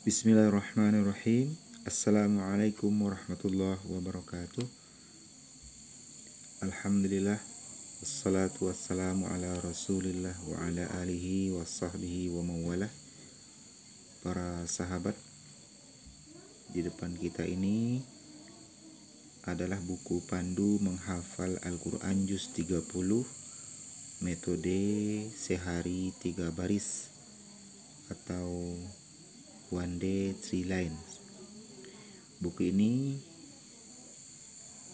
Bismillahirrahmanirrahim. Assalamualaikum warahmatullahi wabarakatuh. Alhamdulillah. Wassalatu wassalamu ala rasulillah wa ala alihi wa sahbihi wa mawalah. Para sahabat, di depan kita ini adalah buku pandu menghafal Al-Quran Juz 30, metode sehari 3 baris atau One Day 3 Lines. Buku ini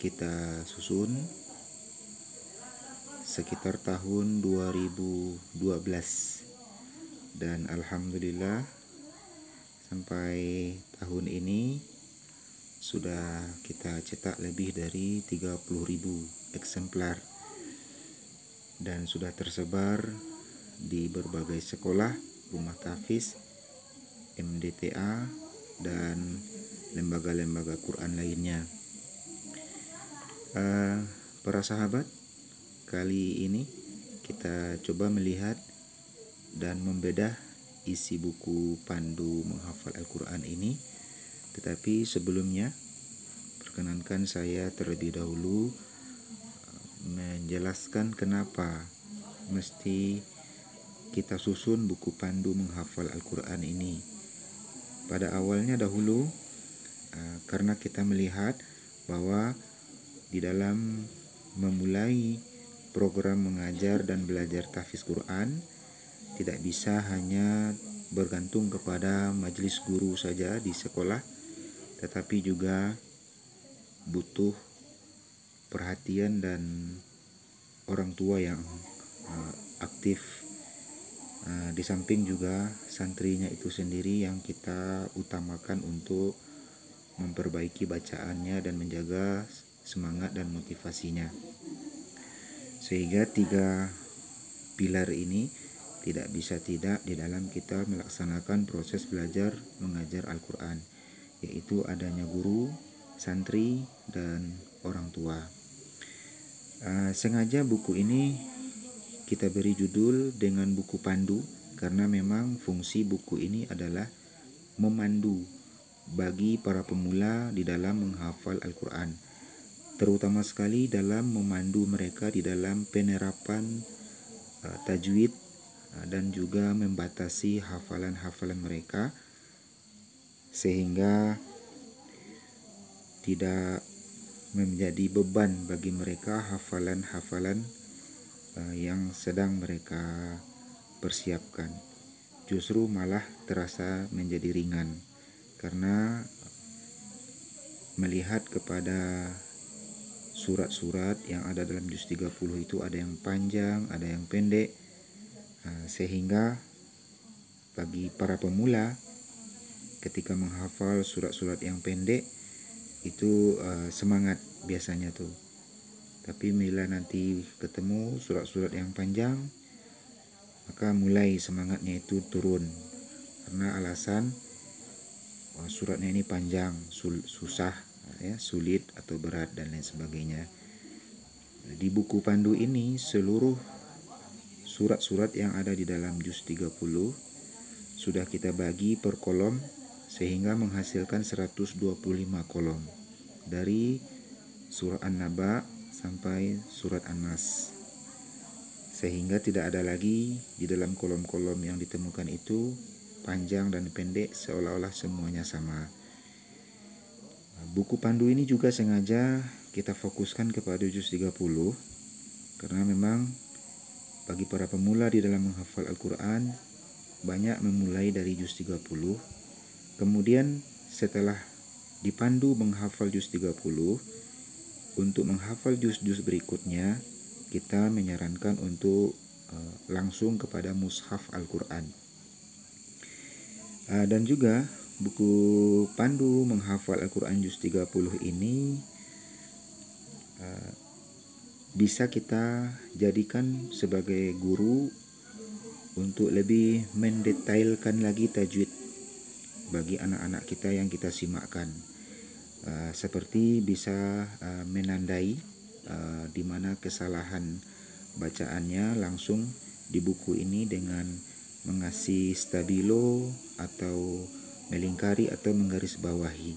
kita susun sekitar tahun 2012 dan alhamdulillah sampai tahun ini sudah kita cetak lebih dari 30.000 eksemplar dan sudah tersebar di berbagai sekolah, rumah tahfiz, MDTA, dan lembaga-lembaga Quran lainnya. Para sahabat, kali ini kita coba melihat dan membedah isi buku pandu menghafal Al-Quran ini. Tetapi sebelumnya, perkenankan saya terlebih dahulu menjelaskan kenapa mesti kita susun buku pandu menghafal Al-Quran ini. Pada awalnya dahulu, karena kita melihat bahwa di dalam memulai program mengajar dan belajar tahfiz Quran tidak bisa hanya bergantung kepada majelis guru saja di sekolah, tetapi juga butuh perhatian dan orang tua yang aktif. Di samping juga santrinya itu sendiri yang kita utamakan untuk memperbaiki bacaannya dan menjaga semangat dan motivasinya. Sehingga 3 pilar ini tidak bisa tidak di dalam kita melaksanakan proses belajar mengajar Al-Quran, yaitu adanya guru, santri, dan orang tua. Sengaja buku ini kita beri judul dengan buku pandu karena memang fungsi buku ini adalah memandu bagi para pemula di dalam menghafal Al-Quran, terutama sekali dalam memandu mereka di dalam penerapan tajwid dan juga membatasi hafalan-hafalan mereka sehingga tidak menjadi beban bagi mereka hafalan-hafalan yang sedang mereka persiapkan. Justru malah terasa menjadi ringan karena melihat kepada surat-surat yang ada dalam juz 30 itu ada yang panjang, ada yang pendek, sehingga bagi para pemula ketika menghafal surat-surat yang pendek itu semangat biasanya tuh. Tapi bila nanti ketemu surat-surat yang panjang, maka mulai semangatnya itu turun karena alasan suratnya ini panjang, susah, sulit atau berat dan lain sebagainya. Di buku pandu ini seluruh surat-surat yang ada di dalam juz 30 sudah kita bagi per kolom sehingga menghasilkan 125 kolom dari surah An-Naba sampai surat An-Nas, sehingga tidak ada lagi di dalam kolom-kolom yang ditemukan itu panjang dan pendek seolah-olah semuanya sama. Buku pandu ini juga sengaja kita fokuskan kepada juz 30 karena memang bagi para pemula di dalam menghafal Al-Quran banyak memulai dari juz 30, kemudian setelah dipandu menghafal juz 30, untuk menghafal juz-juz berikutnya kita menyarankan untuk langsung kepada mushaf Al-Quran. Dan juga buku pandu menghafal Al-Quran juz 30 ini bisa kita jadikan sebagai guru untuk lebih mendetailkan lagi tajwid bagi anak-anak kita yang kita simakkan. Seperti bisa menandai di mana kesalahan bacaannya langsung di buku ini dengan mengasih stabilo atau melingkari atau menggarisbawahi,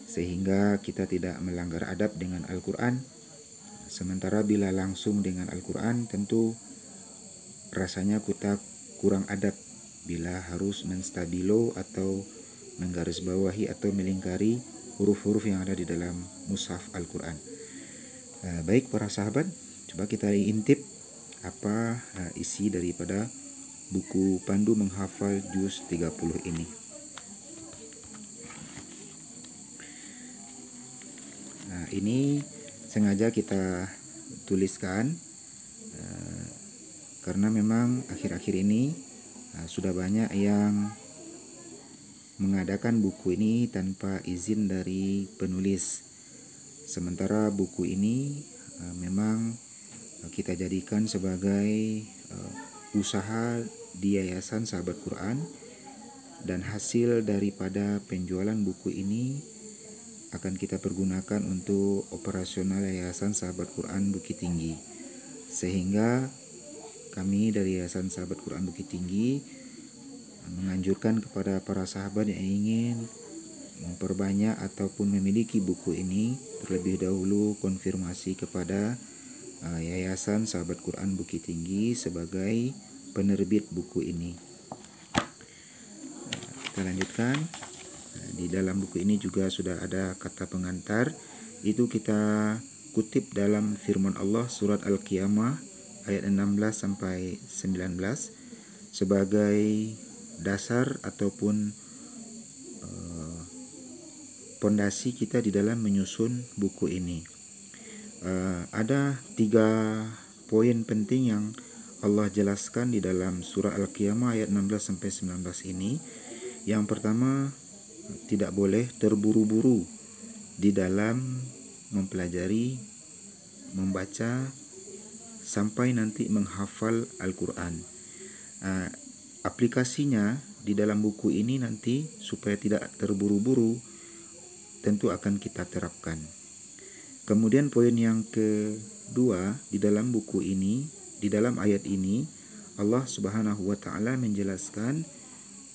sehingga kita tidak melanggar adab dengan Al-Quran. Sementara bila langsung dengan Al-Quran, tentu rasanya kita kurang adab bila harus menstabilo atau menggarisbawahi atau melingkari huruf-huruf yang ada di dalam mushaf Al-Quran. Baik para sahabat, coba kita intip apa isi daripada buku Pandu Menghafal Juz 30 ini. Ini sengaja kita tuliskan karena memang akhir-akhir ini sudah banyak yang mengadakan buku ini tanpa izin dari penulis. Sementara buku ini memang kita jadikan sebagai usaha di Yayasan Sahabat Quran, dan hasil daripada penjualan buku ini akan kita pergunakan untuk operasional Yayasan Sahabat Quran Bukit Tinggi. Sehingga kami dari Yayasan Sahabat Quran Bukit Tinggi menganjurkan kepada para sahabat yang ingin memperbanyak ataupun memiliki buku ini, terlebih dahulu konfirmasi kepada Yayasan Sahabat Quran Bukit Tinggi sebagai penerbit buku ini. Kita lanjutkan. Di dalam buku ini juga sudah ada kata pengantar. Itu kita kutip dalam firman Allah surat Al-Qiyamah ayat 16 sampai 19 sebagai dasar ataupun pondasi kita di dalam menyusun buku ini. Ada 3 poin penting yang Allah jelaskan di dalam surah Al-Qiyamah ayat 16 sampai 19 ini. Yang pertama, tidak boleh terburu-buru di dalam mempelajari, membaca sampai nanti menghafal Al-Quran. Aplikasinya di dalam buku ini nanti supaya tidak terburu-buru tentu akan kita terapkan. Kemudian poin yang kedua, di dalam buku ini, di dalam ayat ini Allah Subhanahu wa taala menjelaskan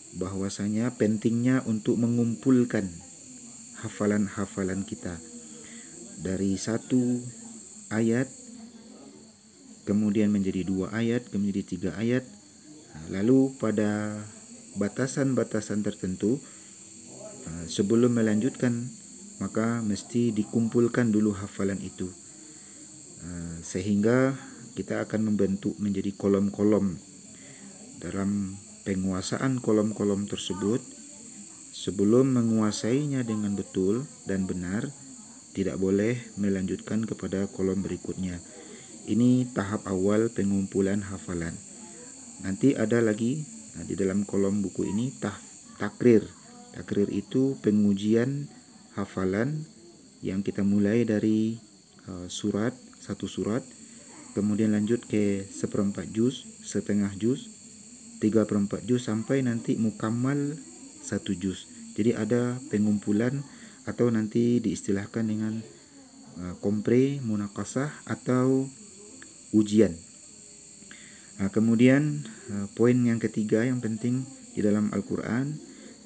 bahwasanya pentingnya untuk mengumpulkan hafalan-hafalan kita dari 1 ayat kemudian menjadi 2 ayat, kemudian 3 ayat. Lalu pada batasan-batasan tertentu sebelum melanjutkan maka mesti dikumpulkan dulu hafalan itu, sehingga kita akan membentuk menjadi kolom-kolom. Dalam penguasaan kolom-kolom tersebut, sebelum menguasainya dengan betul dan benar, tidak boleh melanjutkan kepada kolom berikutnya. Ini tahap awal pengumpulan hafalan. Nanti ada lagi di dalam kolom buku ini takrir. Takrir itu pengujian hafalan yang kita mulai dari satu surat, kemudian lanjut ke 1/4 juz, setengah juz, 3/4 juz, sampai nanti mukammal 1 juz. Jadi ada pengumpulan atau nanti diistilahkan dengan kompre, munakasah atau ujian. Kemudian poin yang ketiga yang penting di dalam Al-Quran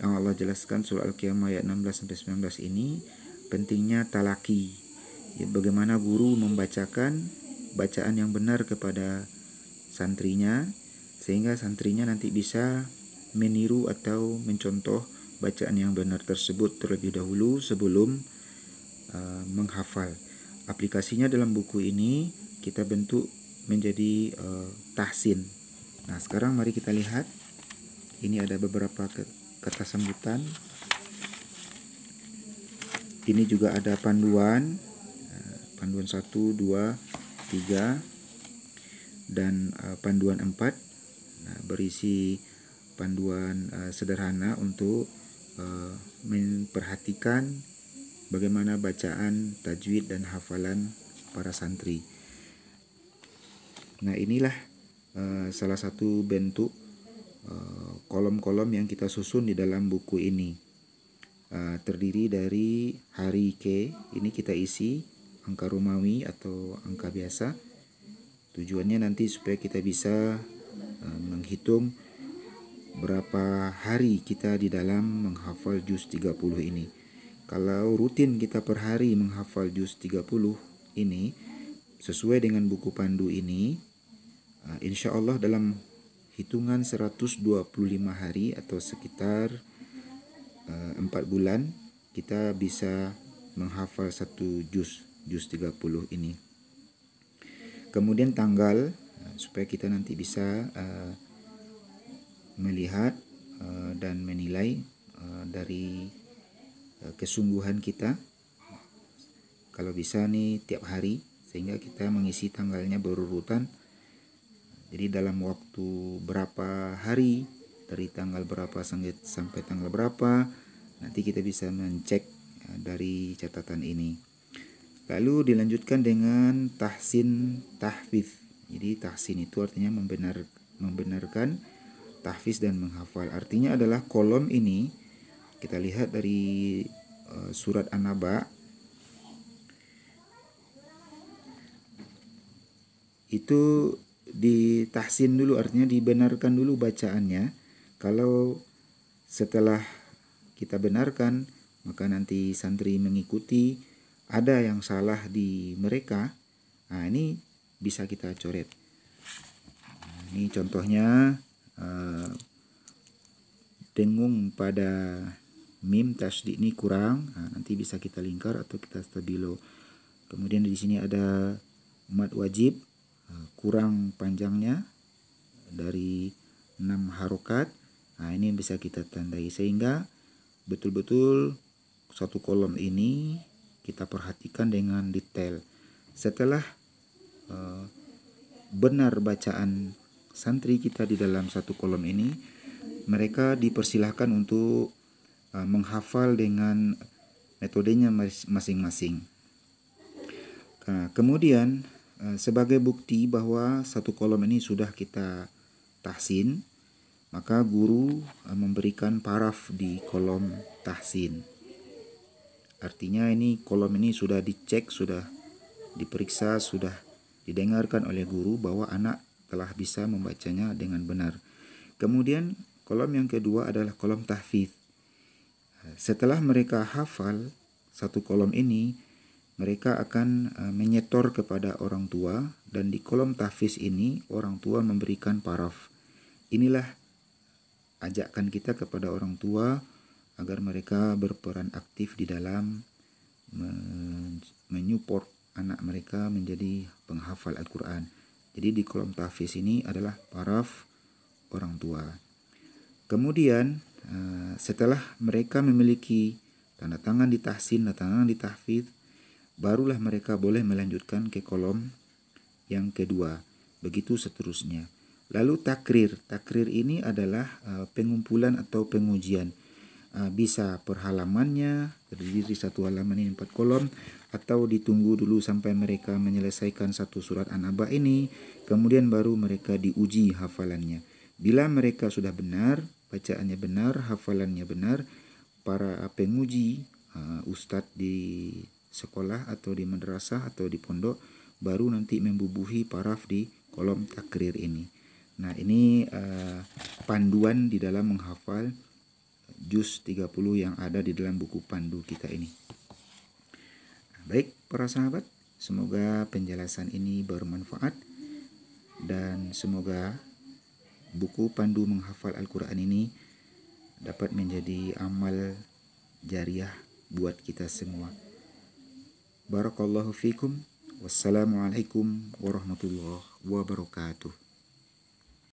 yang Allah jelaskan surah Al-Qiyamah ayat 16 sampai 19 ini, pentingnya talaki. Bagaimana guru membacakan bacaan yang benar kepada santrinya, sehingga santrinya nanti bisa meniru atau mencontoh bacaan yang benar tersebut terlebih dahulu sebelum menghafal. Aplikasinya dalam buku ini kita bentuk menjadi tahsin. Nah, sekarang mari kita lihat. Ini ada beberapa kata sambutan. Ini juga ada panduan 1, 2, 3 dan panduan 4. Berisi panduan sederhana untuk memperhatikan bagaimana bacaan, tajwid dan hafalan para santri. Nah, inilah salah satu bentuk kolom-kolom yang kita susun di dalam buku ini. Terdiri dari hari ke, ini kita isi angka Romawi atau angka biasa. Tujuannya nanti supaya kita bisa menghitung berapa hari kita di dalam menghafal juz 30 ini. Kalau rutin kita per hari menghafal juz 30 ini sesuai dengan buku pandu ini, insya Allah dalam hitungan 125 hari atau sekitar 4 bulan kita bisa menghafal satu juz 30 ini. Kemudian tanggal, supaya kita nanti bisa melihat dan menilai dari kesungguhan kita. Kalau bisa nih tiap hari, sehingga kita mengisi tanggalnya berurutan. Jadi dalam waktu berapa hari, dari tanggal berapa sampai tanggal berapa, nanti kita bisa mencek dari catatan ini. Lalu dilanjutkan dengan tahsin tahfiz. Jadi tahsin itu artinya membenarkan, tahfiz dan menghafal. Artinya adalah kolom ini kita lihat dari surat An-Naba. Itu ditahsin dulu, artinya dibenarkan dulu bacaannya. Kalau setelah kita benarkan, maka nanti santri mengikuti. Ada yang salah di mereka, nah ini bisa kita coret. Ini contohnya dengung pada mim tasydid ini kurang, nanti bisa kita lingkar atau kita stabilo. Kemudian di sini ada mad wajib, kurang panjangnya dari 6 harokat. Nah ini bisa kita tandai, sehingga betul-betul satu kolom ini kita perhatikan dengan detail. Setelah benar bacaan santri kita di dalam satu kolom ini, mereka dipersilahkan untuk menghafal dengan metodenya masing-masing. Nah, kemudian sebagai bukti bahwa satu kolom ini sudah kita tahsin, maka guru memberikan paraf di kolom tahsin. Artinya ini kolom ini sudah dicek, sudah diperiksa, sudah didengarkan oleh guru bahwa anak telah bisa membacanya dengan benar. Kemudian kolom yang kedua adalah kolom tahfiz. Setelah mereka hafal satu kolom ini, mereka akan menyetor kepada orang tua, dan di kolom tahfiz ini orang tua memberikan paraf. Inilah ajakan kita kepada orang tua agar mereka berperan aktif di dalam menyupport anak mereka menjadi penghafal Al-Quran. Jadi di kolom tahfiz ini adalah paraf orang tua. Kemudian setelah mereka memiliki tanda tangan di tahsin, tanda tangan di tahfiz, barulah mereka boleh melanjutkan ke kolom yang kedua. Begitu seterusnya. Lalu takrir. Takrir ini adalah pengumpulan atau pengujian. Bisa per halamannya, terdiri satu halaman ini 4 kolom, atau ditunggu dulu sampai mereka menyelesaikan satu surat An-Naba ini, kemudian baru mereka diuji hafalannya. Bila mereka sudah benar, bacaannya benar, hafalannya benar, para penguji, ustadz di sekolah atau di madrasah atau di pondok, baru nanti membubuhi paraf di kolom takrir ini. Nah ini panduan di dalam menghafal juz 30 yang ada di dalam buku pandu kita ini. Baik para sahabat, semoga penjelasan ini bermanfaat dan semoga buku pandu menghafal Al-Quran ini dapat menjadi amal jariah buat kita semua. Barakallahu fikum. Wassalamualaikum warahmatullahi wabarakatuh.